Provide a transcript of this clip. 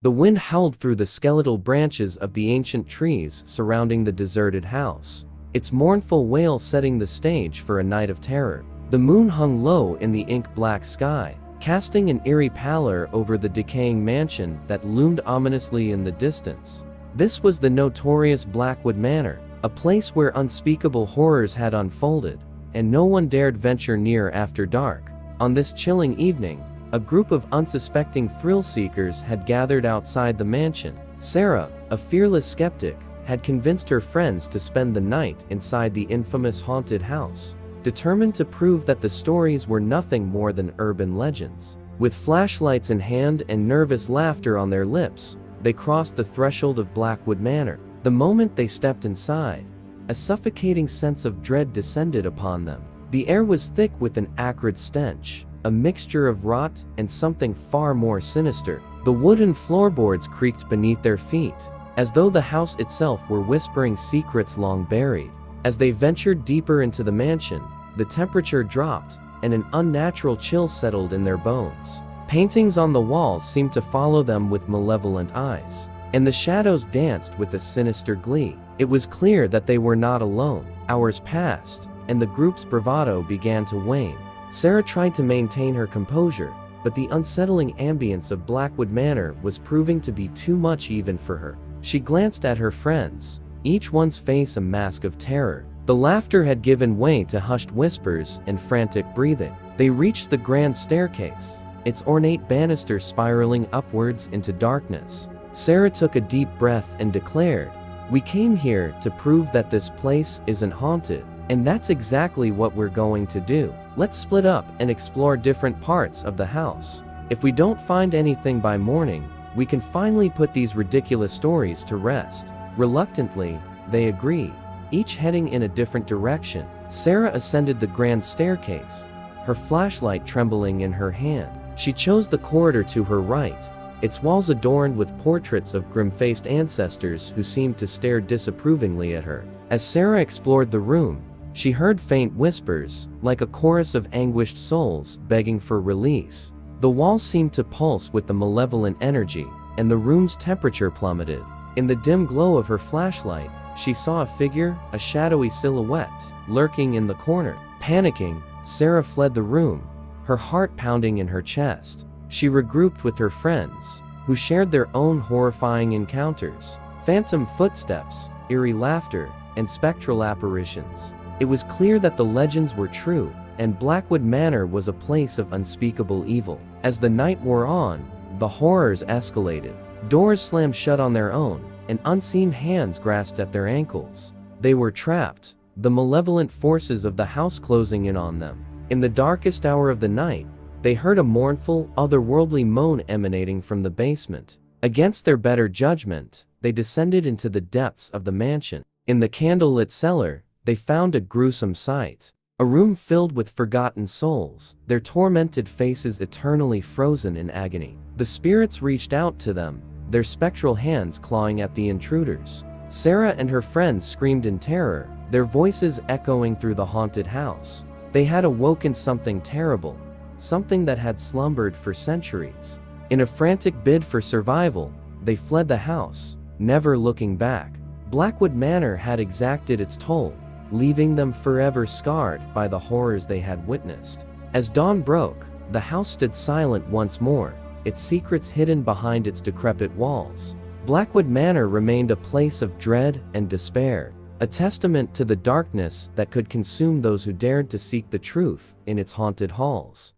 The wind howled through the skeletal branches of the ancient trees surrounding the deserted house, its mournful wail setting the stage for a night of terror. The moon hung low in the ink-black sky, casting an eerie pallor over the decaying mansion that loomed ominously in the distance. This was the notorious Blackwood Manor, a place where unspeakable horrors had unfolded, and no one dared venture near after dark. On this chilling evening, a group of unsuspecting thrill-seekers had gathered outside the mansion. Sarah, a fearless skeptic, had convinced her friends to spend the night inside the infamous haunted house, determined to prove that the stories were nothing more than urban legends. With flashlights in hand and nervous laughter on their lips, they crossed the threshold of Blackwood Manor. The moment they stepped inside, a suffocating sense of dread descended upon them. The air was thick with an acrid stench, a mixture of rot and something far more sinister. The wooden floorboards creaked beneath their feet, as though the house itself were whispering secrets long buried. As they ventured deeper into the mansion, the temperature dropped, and an unnatural chill settled in their bones. Paintings on the walls seemed to follow them with malevolent eyes, and the shadows danced with a sinister glee. It was clear that they were not alone. Hours passed, and the group's bravado began to wane. Sarah tried to maintain her composure, but the unsettling ambience of Blackwood Manor was proving to be too much even for her. She glanced at her friends, each one's face a mask of terror. The laughter had given way to hushed whispers and frantic breathing. They reached the grand staircase, its ornate banister spiraling upwards into darkness. Sarah took a deep breath and declared, "We came here to prove that this place isn't haunted, and that's exactly what we're going to do. Let's split up and explore different parts of the house. If we don't find anything by morning, we can finally put these ridiculous stories to rest." Reluctantly, they agreed, each heading in a different direction. Sarah ascended the grand staircase, her flashlight trembling in her hand. She chose the corridor to her right, its walls adorned with portraits of grim-faced ancestors who seemed to stare disapprovingly at her. As Sarah explored the room, she heard faint whispers, like a chorus of anguished souls begging for release. The walls seemed to pulse with the malevolent energy, and the room's temperature plummeted. In the dim glow of her flashlight, she saw a figure, a shadowy silhouette, lurking in the corner. Panicking, Sarah fled the room, her heart pounding in her chest. She regrouped with her friends, who shared their own horrifying encounters: phantom footsteps, eerie laughter, and spectral apparitions. It was clear that the legends were true, and Blackwood Manor was a place of unspeakable evil. As the night wore on, the horrors escalated. Doors slammed shut on their own, and unseen hands grasped at their ankles. They were trapped, the malevolent forces of the house closing in on them. In the darkest hour of the night, they heard a mournful, otherworldly moan emanating from the basement. Against their better judgment, they descended into the depths of the mansion. In the candlelit cellar, they found a gruesome sight. A room filled with forgotten souls, their tormented faces eternally frozen in agony. The spirits reached out to them, their spectral hands clawing at the intruders. Sarah and her friends screamed in terror, their voices echoing through the haunted house. They had awoken something terrible, something that had slumbered for centuries. In a frantic bid for survival, they fled the house, never looking back. Blackwood Manor had exacted its toll, leaving them forever scarred by the horrors they had witnessed. As dawn broke, the house stood silent once more, its secrets hidden behind its decrepit walls. Blackwood Manor remained a place of dread and despair, a testament to the darkness that could consume those who dared to seek the truth in its haunted halls.